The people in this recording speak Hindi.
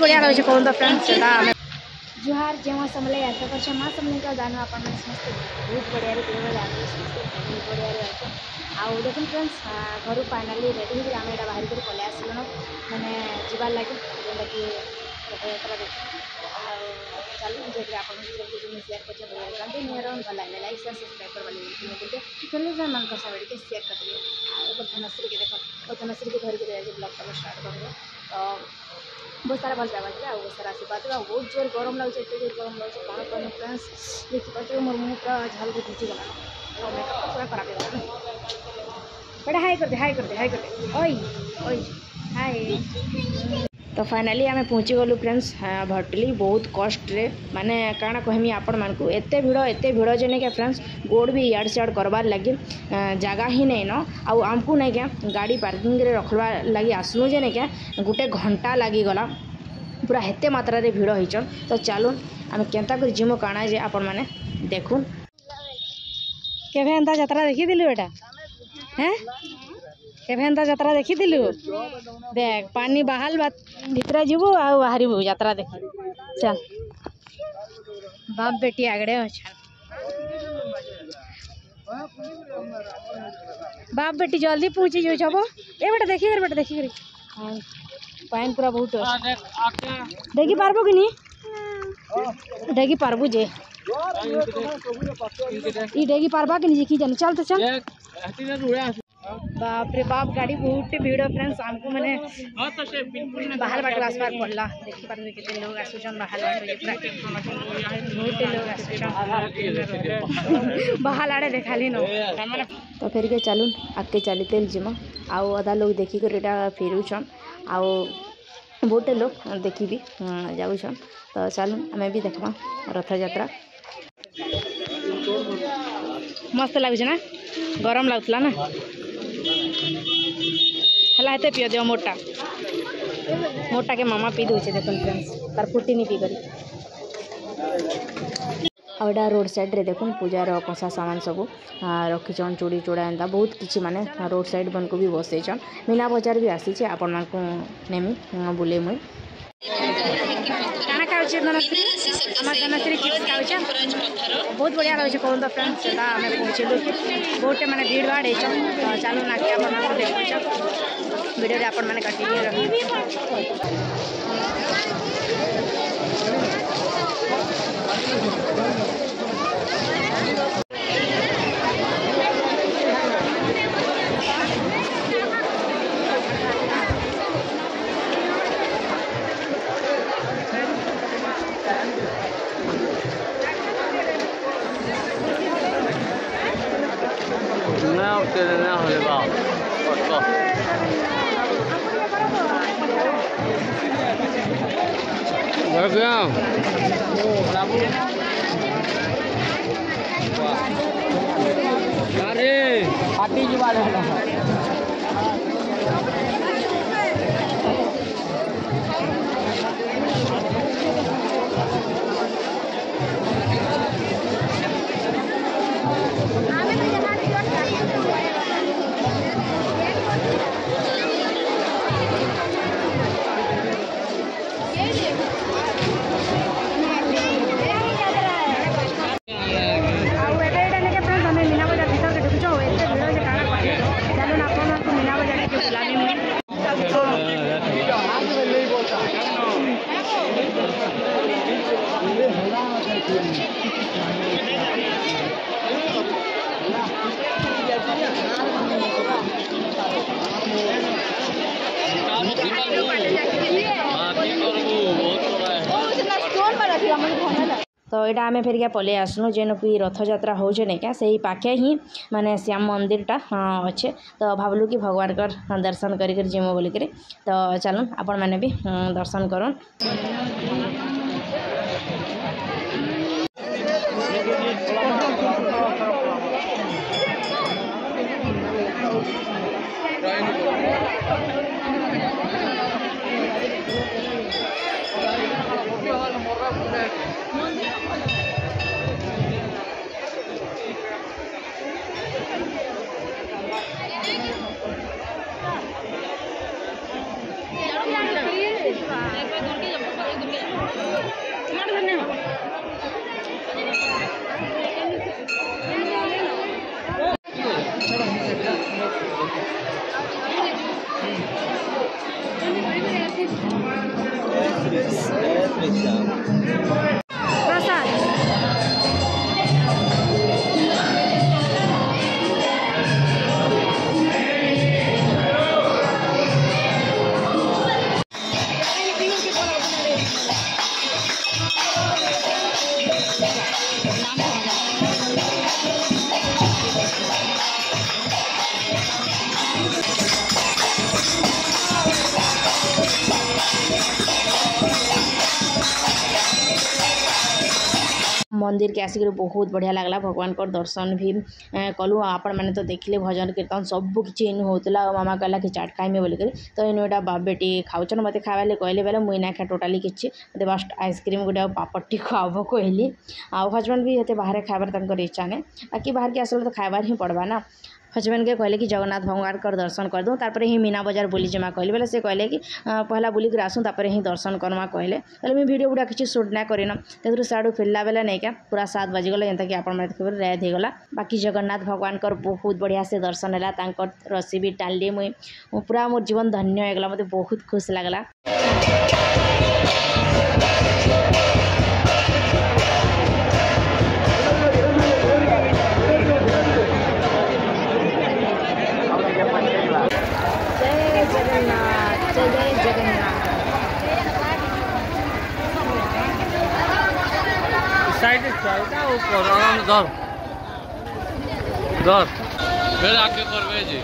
बढ़िया लगे कौन तो फ्रेंड्स जुहार जय माँ समले आशा कर माँ समले का गाना अपन समस्त बहुत बढ़िया जानी समस्त बहुत बढ़िया अच्छे आउ देखो फ्रेंड्स घर फाइनाली रेडी होकर आम यहाँ बाहर कर पलि आसलुन मैंने जीवार लगे जोटा कि रथयात्रा देखी चलो जो आप सेयार कर भल लगे लाइक शेयर सब्सक्राइब कर चलिए मन सह शेयर कर धनश्री के देख धनश्री के धरिक ब्लॉग कर स्टार्ट कर बहुत सारा भल पाइबा आ बहुत सारा आशीर्वाद आ बहुत जोर गरम लगे एत जोर गरम लगे कौन कहूँ फ्रेंड्स देखिए मोर मुँह पूरा झाल को भिजिगला और मेकअप पूरा खराब हो बेटा हाई कर दे हाई कर दे हाई कर दे ओई ओई हाई। तो फाइनाली आम पहुँची गलु फ्रेंड्स भटली बहुत कष्ट रे माने काଣା कहमी आपण मानकु एते भिड़ जे नहीं क्या फ्रेंड्स गोड़ भी इयाड़ सियाड़ करबार लगे जगह ही नहीं न आउ आमको नहीं क्या गाड़ी पार्किंग रे रखवा लगी आसलु जे नहीं क्या गोटे घंटा लगी गला पूरा हेते मात्रा रे भिड़ होइचन। तो चलो आम केनता कर जिमो काଣା जे आपण माने देखुन केभे एंता यात्रा देखी दिलु बेटा हैं केभे एंता यात्रा देखी दिलु देख पानी बहाल भितर जीवु आ बाहरबू यात्रा देखी चल बाप बेटी आगड़े अच्छा बाप बेटी जल्दी पहुँची जो छबो ए बेटा देखी कर हाँ पानी पूरा बहुत देखी पारबो कि नहीं देखी पारबो जे ई डेगी पारबा कि नहीं की जाने चल तो चल बाप रे बाप गाड़ी बहुत भीड़ फ्रेंड्स हमको मैंने बाहर बाट आसबार पड़ला देखी पारे केते लोग आसुचन बाहर बाट बहुत लोग आसुचन बाहर आड़े देखाली न तो फेर के चलून आगे चलते जिमा आउ अधा लोग देखिक फेरुछन आउ बहुत लोग देखी भी जाऊन तो चलून आम भी देखा रथ यात्रा मस्त लगुच ना गरम लगुला ना है हेते पियो दियो मोटा के मामा पी दूचे देख फ्रेंड्स तार फुटी नहीं पी करी आउटा रोड साइड रे देखुन पूजार कंसा सामान सब रखीचन चूड़ी चूड़ा एंता बहुत किसी माने रोड साइड बन को भी बसईचन मीना बजार भी आसी आपण मान को नेमी बुले मुई खाना खाऊचे धनश्री चिप्स खाऊचे बहुत बढ़िया लगे कौन तो फ्रेंड्स आम पहुँचलु बहुत मैंने भीड़ भाड़ हो चलो ना कि आप देख वीडियो आपण मैंने कंटिन्यू अरे पार्टी की बात है तो यहाँ आम फेरिका पलि आसनु जेन कि रथ यात्रा हो नहीं क्या से पाखे ही माने श्याम मंदिर टा अच्छे तो भावलु कि भगवान कर दर्शन कर जिमो बोलिक तो चलो आपण मैंने भी दर्शन करन प्रसाद मंदिर के आसिक बहुत बढ़िया लगला भगवान को दर्शन भी कलु आपण मैंने तो देखिले भजन कीर्तन सब किसी इन होता मामा कहला कि चाट खाइमे बोलिक तो इन गोटा बाप बेटी खाऊन मत खावा कहले बेले मुई ना खा टोटाली किसी मत बास्ट आइसक्रीम गोटे पापटी खुआब कहली आ हजबैंड भी ये बाहर खाबार इच्छा नहीं बाकी बाहर के आसल तो खाबार ही पड़वा ना हजबैंड के कहले कि जगन्नाथ भगवान कर दर्शन कर दूँ तापर ही मीना बजार बुली जमा कहले बेले से कहले कि पहला बुलिक आसूँ तापर ही दर्शन करमा कहले बोले मुझे वीडियो गुड़ा किसी सुट ना करेन तेरू साड़ू फिरला बेले नहीं क्या पूरा 7 बजीगला जेनता कि आपण मैंने रात होगला बाकी जगन्नाथ भगवान कर बहुत बढ़िया से दर्शन है रस्सी भी टाणी मुई पूरा मोर जीवन धन्य होगला मत बहुत खुश लगला। जय जगन्नाथ जय जय जगन्नाथ। साइड चलता ऊपर आराम धर धर फिर आगे करबे जी।